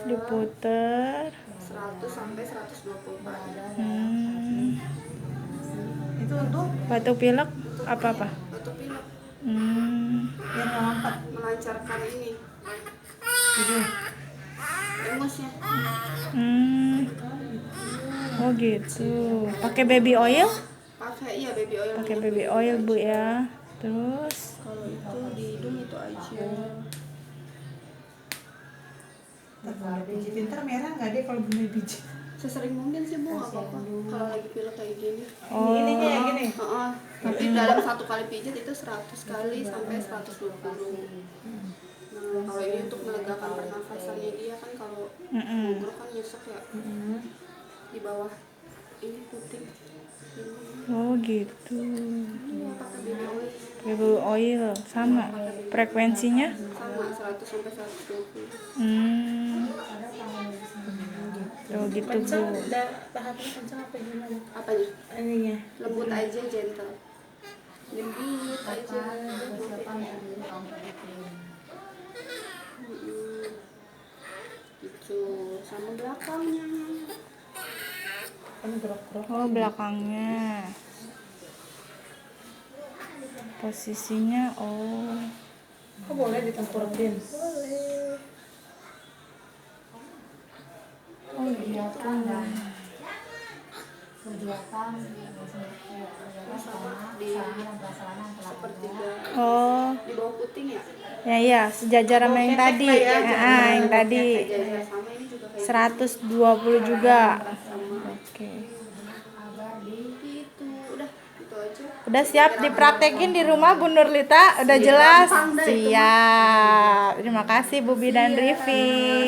Diputer 100 sampai 120 kali. Itu untuk Batuk pilek apa-apa? Batuk pilek. biar nggak lompat. Melancarkan ini. Gitu. Engusnya. Oh gitu. Pakai baby oil? Pakai iya baby oil. Pakai minyak baby oil Bu aja. ya. Terus Kalau itu di hidung itu aja. Kalau pijitin ntar merah nggak deh kalau bener pijit. Sesering mungkin sih Bu, nggak apa-apa. Kalau lagi pilek kayak gini. Ininya yang gini. Tapi dalam satu kali pijat itu 100 kali sampai 120. Nah, kalau ini untuk melegakan pernafasannya dia kan, kalau ngogrok kan nyesek ya. Di bawah ini puting. oh gitu. Iya, pakai baby oil. Baby oil sama frekuensinya? Sama 100 sampai 120. Oh gitu Kencang, Bu. bahannya kencang apa gimana? Apanya? Ininya. Lembut aja, gentle. Lembut aja. Gitu, sama belakangnya. Kan gerok-gerok. Oh belakangnya. Posisinya Oh boleh ditengkurekin. Boleh. oh gitu. Di sepertiga Oh di bawah puting ya. ya iya sejajar sama yang tadi. Yang tadi Jajar sama ini juga kayak 120 juga. Oke. gitu. Udah gitu aja. Udah siap dipraktekin di rumah Bu Nurlita? Udah jelas? Gampang dah itu mah. Siap. Terima kasih Bu Bi dan Rivi.